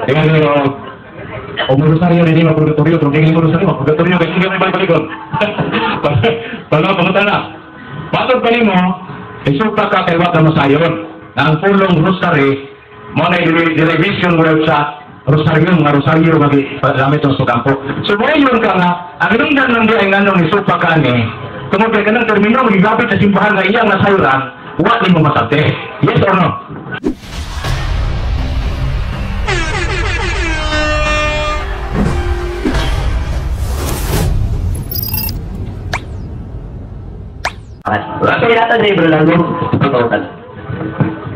Tingnan kung rosaryo rin yung purgatorio, kung tingin mo rosaryo, purgatorio, kasi hindi may balik-balikon. Pagkapunta na. Patod pa mo, isupa ka kay Wata Masayon, na ang pulong rosary, mo na i-revision word sa rosaryo, gamit ang sukampo. So, ngayon ka nga, ang rindan ng diay nga nung isupa ka ni, tungkol ka ng termino, magigabit sa simbahan na iyang nasayuran, huwag mo masate. Yes or no? Kasi yata na ibro lang doon.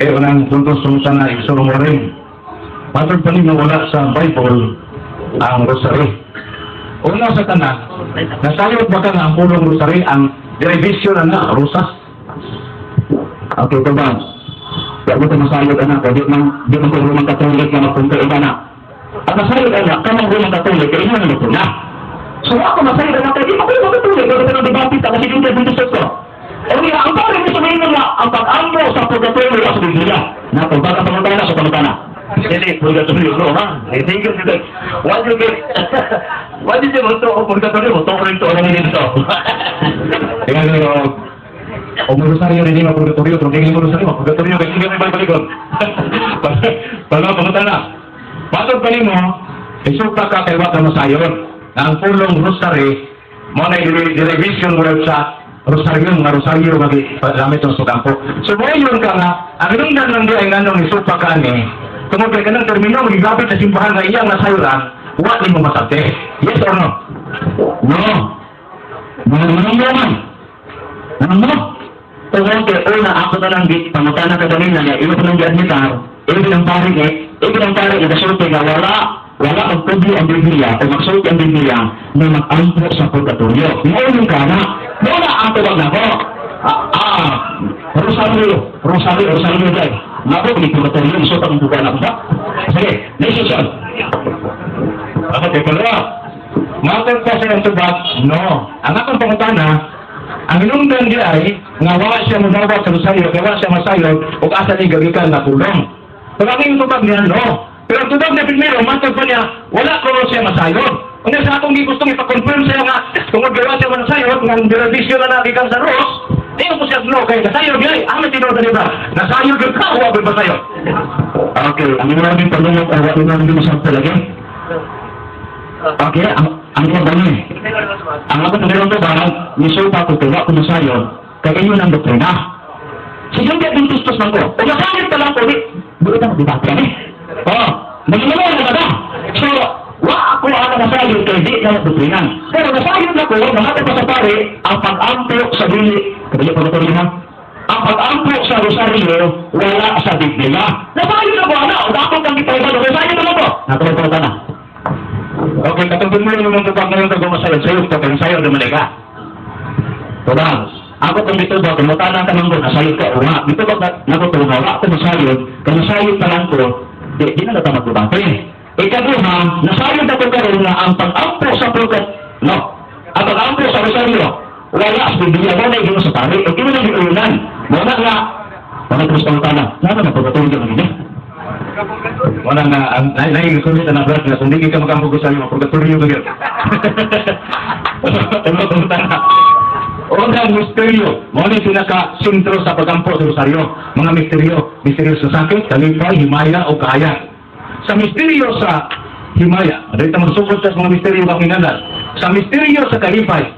Unang puntos sumusan na isulong mo rin. Patod pa rin wala sa Bible ang rosary. Una sa tanan, nasayot ba ka na ang pulong rosary, ang revision na rosas? Okay, ito ba? Kaya mo ito masayot anak, di man kung rumang katolik na magpunta iba na. At masayot anak, kamang rumang katolik, kaya ino na ito na. So ako masayot anak, kaya di mo kayo magkatulik, kaya ito na debapit, kasi hindi na buntos ito. O niya, ang pari mo sabihin nga, ang pag-ambo sa purgatorio sa Biblia. Na pagbaga pangutana sa pangutana. Hindi, purgatorio, no, ha? Hindi ko sila. What did you want to purgatorio? Ito ko rin ito, ano nito ito? Tingnan nyo, kung rosaryo rin yung purgatorio, kung tingin mo rosaryo, purgatorio, kasi hindi may balik-balikon. Pagkapunta na. Patod pa rin mo, isupa ka kay Wata Masayon, na ang pulong rosary, mo na i-revision word sa rosaryo, gamit ang sukampo. So, ngayon ka nga, ang rindan ng diay nga nung isupa ka ni, tungkol ka ng termino, magigabit sa simbahan na iyang nasayuran, huwag mo masate. Yes or no? No. Ano? Tungkol ka, una, ako na lang pangutana ka kanina niya, ilo ko ng giadmitar, ilo ng pari, ikasulti nga, wala magpubli ang Biblia o magsulti ang Biblia na mag-ampo sa purgatorio. Ngayon ka na, wala ang tawag na ko. Rosario dahil. Nga po, may purgatorio, iso pang buka na ko ba? Sige, naisusod. Okay, pala. Matag ka sa ng tubag? No. Ang akong pangutana, ang inungdan di ay, nga wala siya manawa sa Rosario, kaya wala siya masayod, o asa ni gagikan na tulong. Pag ang yung tubag niya, no. Pero tubag na primero, matag pa niya, wala ko siya masayod. Kung sa akong gustong ipakonfirm sa'yo nga, kung magawa siya masayod, ng revision na nabigang sa Ros, tingin ko siya, no, kayo, nasayod niya, amin tinod na diba? Nasayod yung ka, huwag ba sa'yo? Okay, ang maraming pagulog, huwag namin masayod talaga. Okay, ang ganda niya. Ang ako na ito ba, nisupa ko kaya kung masayod, kaya yun ang doktrina. Sige, hindi ang tustos lang ko. Kung masayod pa lang ko, buo ito magdibati kami. Nagsimula na ba? So, ako ang nasayod kay di na doktrinan. Pero nasayod na ko, namatay pa sa pare, ang pag-ampo sa Biblia, kabili pa ito rin ang pag-ampo sa Rosario, wala sa Biblia. Nasayod na ko, ano? Dakong kang ipaiba, nasayod na ko. Natulog na. Okay, katulog mo yung mga tubag ngayon kung masayod sa'yo, kung sayod naman ka. Tubag. Ako kung dito ba, kung matanan ka nang doon, nasayod ka, o nga, dito ba nakutulog, wala ako masayod, kung nasayod pa lang ko, di na natin magbabate. Ikaduha, nasayod na ko karoon na ang pag-ampo sa pulgat, no? Ang pag-ampo sa Rosario, wala sa Biblia, wala yung sa pari, o kino nang iunan, wala nga, wala ko sa utana, wala na pagkatulog yung mga wala nga, naiigusulit na nabras na, hindi ka makampo sa iyo, pagkatulog yung mga wala ko utana. Unang misteryo, mga pinaka-sintro sa pagkampo sa Rosario. Mga misteryo sa sakit, kalipay, himaya o kaya. Sa misteryo sa himaya, dito magsugod sa mga misteryo ng kinalas. Sa misteryo sa kalipay,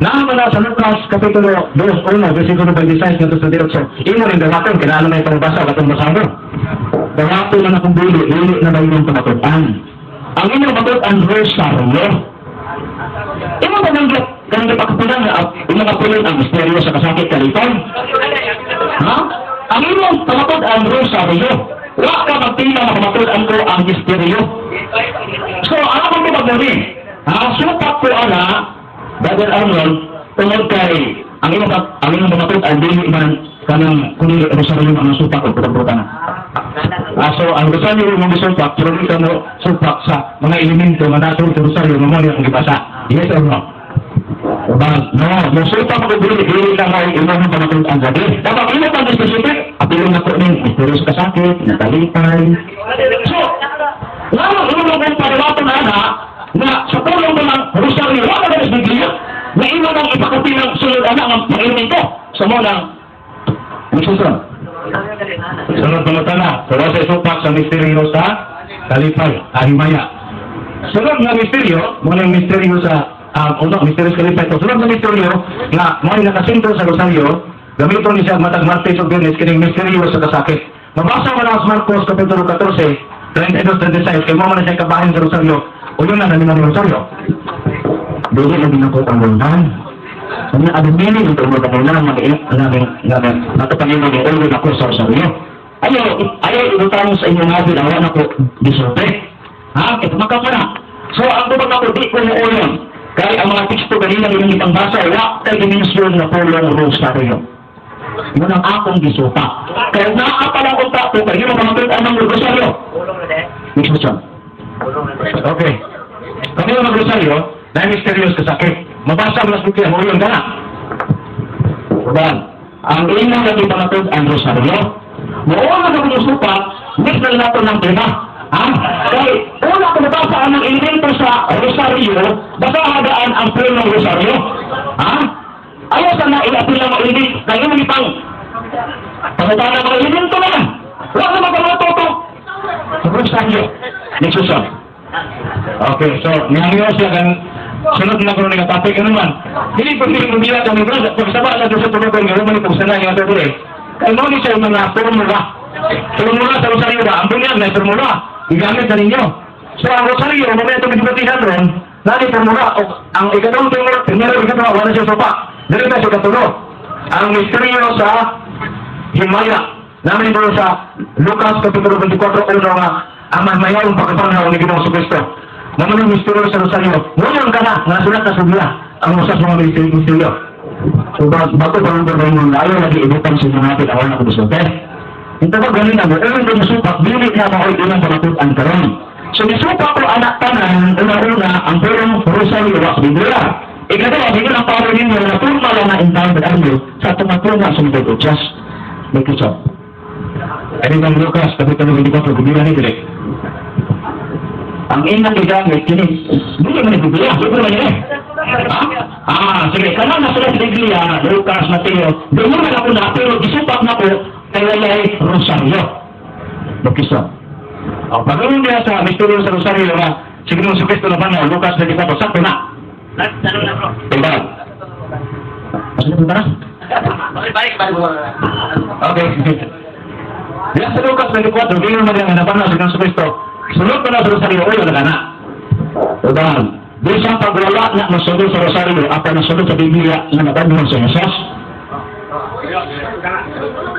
naman na sa Lucas, Kapitulo 2:1, versikulo 26, nga sa dirotso. Imo rin dawaton, kinala na itong basa, katong basado. Dawaton na akong dili na ba yung pamatutan. Ang inyong pamatutan, Rosario. Imo ba nang kung napakapulang umakapulang ang misteryo sa kasakit kalipay? Ha? Ang imong pamatod ang Rosario. Wala ka magpila na pamatod ang ko ang misteryo. So, ano kung tumagawin? Supat ko ana, Brother Arnold, tungod kay ang imong pamatod ang dili man kanang kunin Rosario ang supak o putang-putan. So, ang Rosario yung mga supak, pero ito mo supak sa mga elemento na natulog sa Rosario, mamaya ang ibasa. Yes or no? No, yung supa mo dili lang ay imong pamatod ang gabi. Dapat imo pang specific, apilon na ko ning misteryo sa kasakit, natalipay. So, Ngayon, inunong kong paniwato na na sa tulong ng Rosaryo, wala na sa Biblia, na inunong ipakapi ng sunod anak ang Panginoon ko sa mga nagsusun. Sunod na mata na, sa isupak sa misteryo sa Kalipay, Ahimaya. Sunod na misteryo, muna yung misteryo sa misteryo sa Kalipay ito. Sunod na misteryo na may nakasintro sa Rosaryo, gamito ni siya matag Martes o Bienes, kining misteryo sa kasakit. Mabasa mo na sa Marcos, Kapitulo 14, 32-36, kay mo na siya kabahin sa Rosaryo, o yun na namin ng Rosaryo. Dili na binakot ang lundan. Kami adumini ito mo na namin natapangin ng ulo na ko sa Rosaryo. Ayaw ibutang sa inyong natin ang wala ko disote. Ha? Ito makamana. So, ang bubag ako, di ko mo ulo. Kaya ang mga teksto kanina yung itang basa, wala kay dimensyon na pulong Rosaryo. Yun ang akong gisupa. Kaya nakakapalang utak ko, kaya yung mga tutaan ng Rosaryo. Next question. Okay. Kami yung mag-Rosaryo, na mysterious kasakit. Mabasa mo na sa bukya, mo yun ka na. Ang inang lagi pangatod ang Rosaryo. Noon na kami gisupa, next na nato ng tema. Kaya una ko nabasa ang elemento sa Rosaryo, basta hagaan ang pulong Rosaryo. Ayaw sana i-apil ng mga ilim, kayo mga ipang pagkatala ng mga ilim ito naman. Wala na magkakatuto. Terus tayo. Next question. Okay, so, nangyayon siya kan sunod na kung nagkatapik ka naman. Hindi pa pinag-umila kami, bro. Pagsaba na doon sa tumutong, gano'n man itong sana yung ato dire. Kaya mo ni siya yung mga formula. Formula sa Rosaryo ba? Ang bunyan na formula. Igamit na ninyo. So, ang Rosaryo, mamaya itong binibatihan ron, nani formula. Ang ikatong primero, ikatong, wala siya sopa. Dito tayo sa katulo. Ang misteryo sa Himaya. Namin ito sa Lucas Kapitulo 24, uno nga, ang mayroong pagkatanaw ni Ginoong Kristo. Naman ang misteryo sa Rosaryo. Ngayon ka na, nasulat na sa Biblia, ang usas mga misteryo. So, bago pa rin rin yung ayaw lagi ibutan sa mga natin, awal na kubusote. Ito ba galing na mo, ewan ko nasupak, bilit na ako ilang pagkatutan karon. So, nasupak ko anak tanan, una-una, ang perong Rosaryo sa Biblia. Ikatawa, hindi lang para ninyo na turma lang na intawag ang iyo sa tumatulungan sa mga udyas. May kusap. Ay ng Lucas, Kapitulo 24, Biblia ni Direk. Ang inang igamit, kini, hindi man yung Biblia, hindi man yun sige, kanang nasulat sa Biblia, Lucas, Mateo, doon naman ako na, pero isupak na po, kaya ay Rosaryo. May kusap. Pagkaroon niya sa misteryo sa Rosaryo na, sige nung Kristo na ba Lucas 24, sakto na. Tanong na bro. Tibag. Masuk na ba? Balik. Okay. Diyan sa Lucas 24, hindi naman yung hanapan na sa Kristo. Sunod pa na sa Rosaryo, ulo na na. Tibag. Di siyang paglala na masunod sa Rosaryo, apa nasunod sa Biblia na nabanong sa Jesus.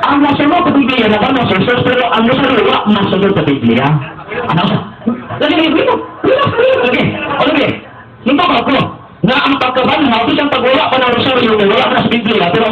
Ang nasunod sa Biblia na nabanong sa Jesus, pero ang Rosaryo wala nasunod sa Biblia. Ano sa? Lagi. Hindi ba ko? Na ang pagkabanhaw, isang pagwala pa ng Rosaryo, wala na sa Biblia, pero